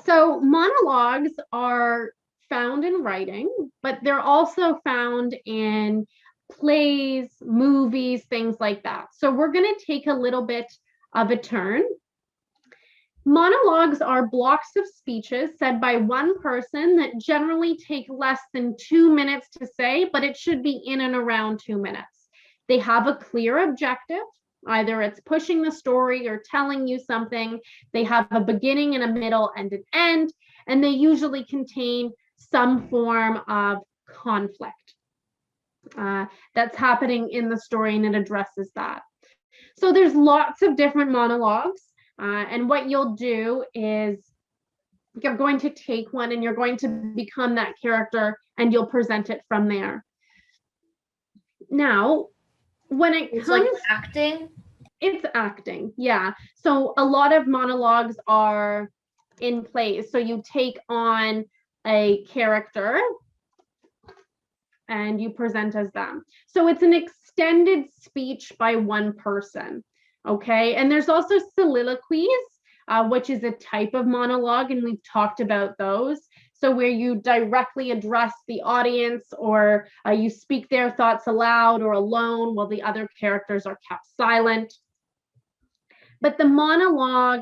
So monologues are found in writing, but they're also found in plays, movies, things like that. So we're going to take a little bit of a turn. Monologues are blocks of speeches said by one person that generally take less than 2 minutes to say, but it should be in and around 2 minutes. They have a clear objective. Either it's pushing the story or telling you something. They have a beginning and a middle and an end, and they usually contain some form of conflict that's happening in the story, and it addresses that. So there's lots of different monologues, and what you'll do is you're going to take one and you're going to become that character and you'll present it from there. Now, when it's like acting. It's acting, yeah. So a lot of monologues are in plays. So you take on a character and you present as them. So it's an extended speech by one person, okay? And there's also soliloquies, which is a type of monologue, and we've talked about those. So where you directly address the audience, or you speak their thoughts aloud or alone while the other characters are kept silent. But the monologue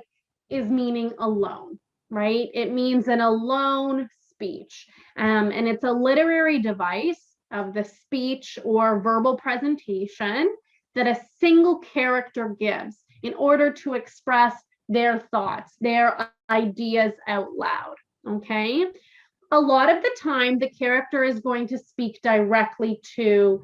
is meaning alone, right? It means an alone speech. And it's a literary device of the speech or verbal presentation that a single character gives in order to express their thoughts, their ideas out loud, okay? A lot of the time, the character is going to speak directly to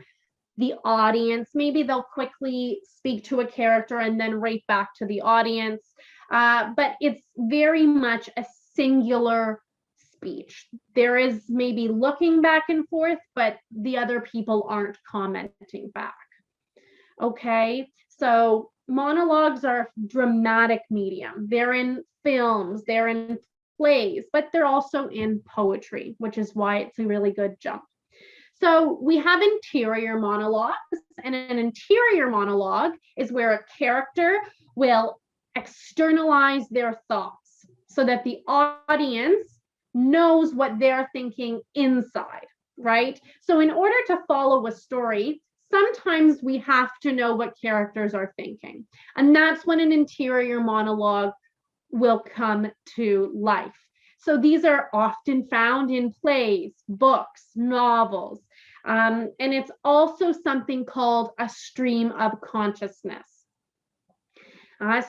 the audience. Maybe they'll quickly speak to a character and then right back to the audience. But it's very much a singular speech. There is maybe looking back and forth, but the other people aren't commenting back. Okay, so monologues are a dramatic medium. They're in films, they're in plays, but they're also in poetry, which is why it's a really good jump. So we have interior monologues, and an interior monologue is where a character will externalize their thoughts so that the audience knows what they're thinking inside, right? So in order to follow a story, sometimes we have to know what characters are thinking. And that's when an interior monologue will come to life. So these are often found in plays, books, novels, and it's also something called a stream of consciousness.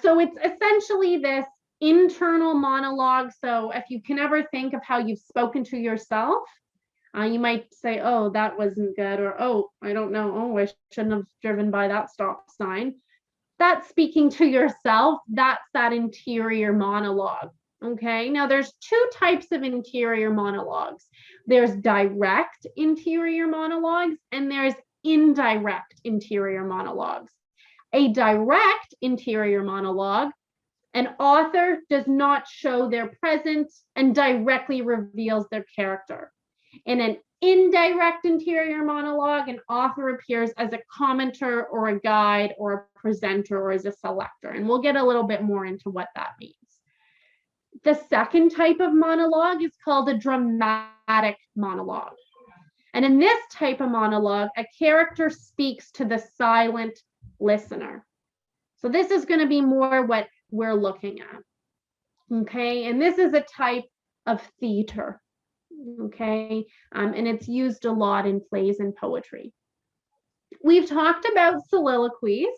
So it's essentially this internal monologue. So if you can ever think of how you've spoken to yourself, you might say, oh, that wasn't good, or oh, I don't know, oh, I shouldn't have driven by that stop sign. That's speaking to yourself. That's that interior monologue. Okay, now there's two types of interior monologues. There's direct interior monologues and there's indirect interior monologues. A direct interior monologue, an author does not show their presence and directly reveals their character. In an indirect interior monologue, an author appears as a commenter or a guide or a presenter or as a selector. And we'll get a little bit more into what that means. The second type of monologue is called a dramatic monologue. And in this type of monologue, a character speaks to the silent listener. So this is going to be more what we're looking at. Okay, and this is a type of theater. Okay, and it's used a lot in plays and poetry. We've talked about soliloquies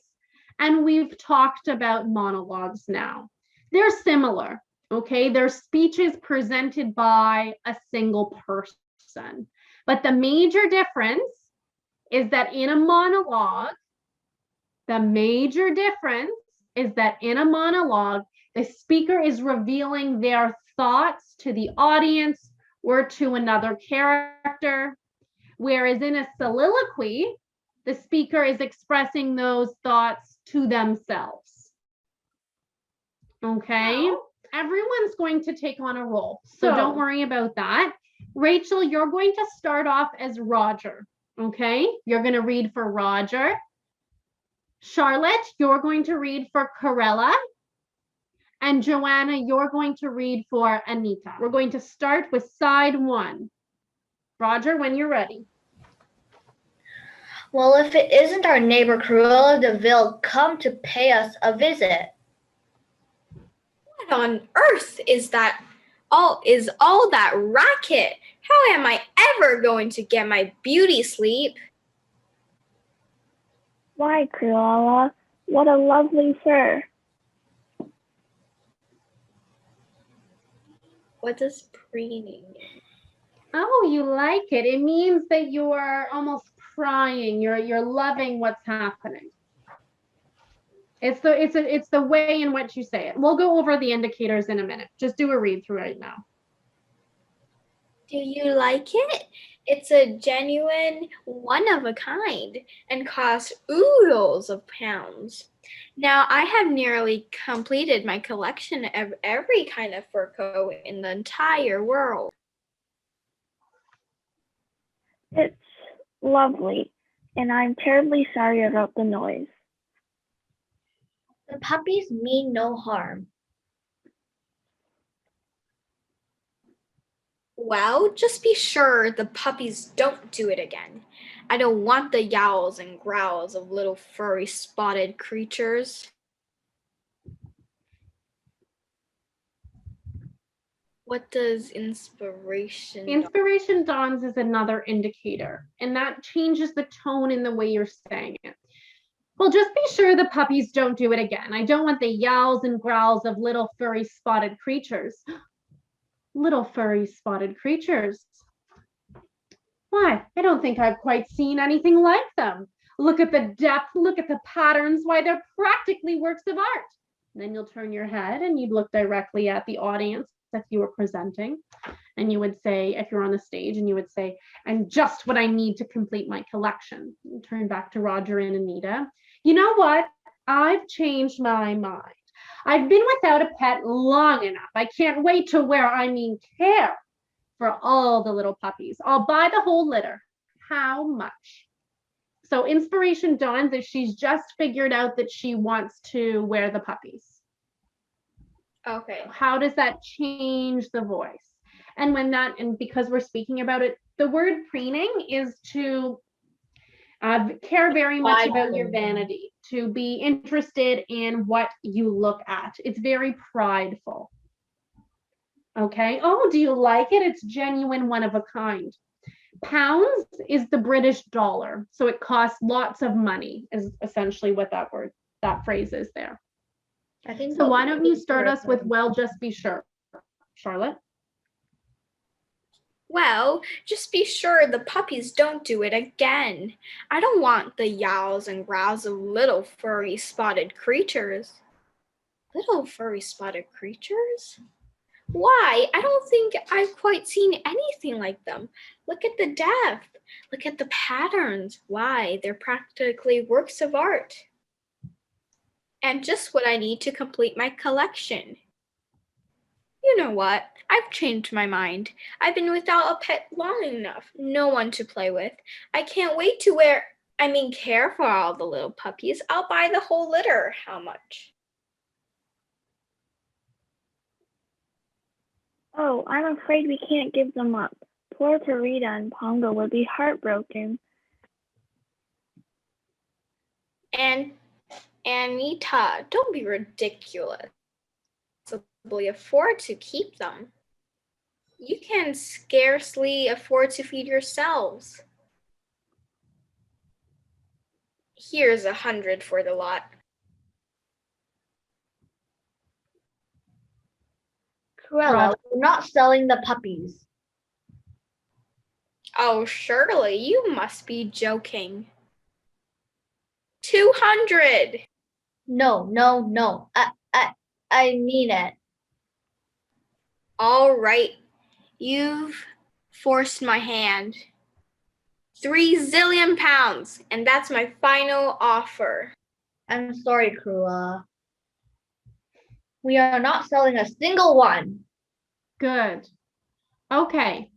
and we've talked about monologues now. They're similar. Okay, they're speeches presented by a single person. But the major difference is that in a monologue, the speaker is revealing their thoughts to the audience or to another character. Whereas in a soliloquy, the speaker is expressing those thoughts to themselves. Okay? Everyone's going to take on a role, so don't worry about that. Rachel, you're going to start off as Roger, okay? You're going to read for Roger. Charlotte, you're going to read for Corella. And Joanna, you're going to read for Anita. We're going to start with side 1. Roger, when you're ready. Well, if it isn't our neighbor Cruella de Vil come to pay us a visit. What on earth is all that racket? How am I ever going to get my beauty sleep? Why, Cruella, what a lovely fur. What does preening mean? Oh, you like it. It means that you're almost crying. You're loving what's happening. It's the way in which you say it. We'll go over the indicators in a minute. Just do a read through right now. Do you like it? It's a genuine one of a kind and costs oodles of pounds. Now I have nearly completed my collection of every kind of fur coat in the entire world. It's lovely, and I'm terribly sorry about the noise. The puppies mean no harm. Well, just be sure the puppies don't do it again. I don't want the yowls and growls of little furry spotted creatures. What does inspiration? Inspiration dawns is another indicator, and that changes the tone in the way you're saying it. Well, just be sure the puppies don't do it again. I don't want the yowls and growls of little furry spotted creatures. Little furry spotted creatures. Why? I don't think I've quite seen anything like them. Look at the depth, look at the patterns. Why, they're practically works of art. And then you'll turn your head and you'd look directly at the audience if you were presenting. And you would say, if you're on the stage, and you would say, and just what I need to complete my collection. And turn back to Roger and Anita. You know what? I've changed my mind. I've been without a pet long enough. I can't wait to where I mean care for all the little puppies. I'll buy the whole litter. How much? So inspiration dawns if she's just figured out that she wants to wear the puppies. Okay. How does that change the voice? And because we're speaking about it, the word preening is to care very much about your vanity, to be interested in what you look at. It's very prideful. Okay. Oh, do you like it? It's genuine, one of a kind. Pounds is the British dollar. So it costs lots of money, is essentially what that phrase is there. I think so. Why don't you start us with, well, just be sure, Charlotte? Well, just be sure the puppies don't do it again. I don't want the yowls and growls of little furry spotted creatures. Little furry spotted creatures? Why? I don't think I've quite seen anything like them. Look at the depth. Look at the patterns. Why? They're practically works of art. And just what I need to complete my collection. You know what? I've changed my mind. I've been without a pet long enough. No one to play with. I can't wait to care for all the little puppies. I'll buy the whole litter. How much? Oh, I'm afraid we can't give them up. Poor Tarita and Pongo would be heartbroken. And Anita, don't be ridiculous. Afford to keep them. You can scarcely afford to feed yourselves. Here's 100 for the lot. Cruella, we're not selling the puppies. Oh, surely you must be joking. 200. No. I mean it. All right, you've forced my hand. 3 zillion pounds, and that's my final offer. I'm sorry, Cruella. We are not selling a single one. Good. Okay.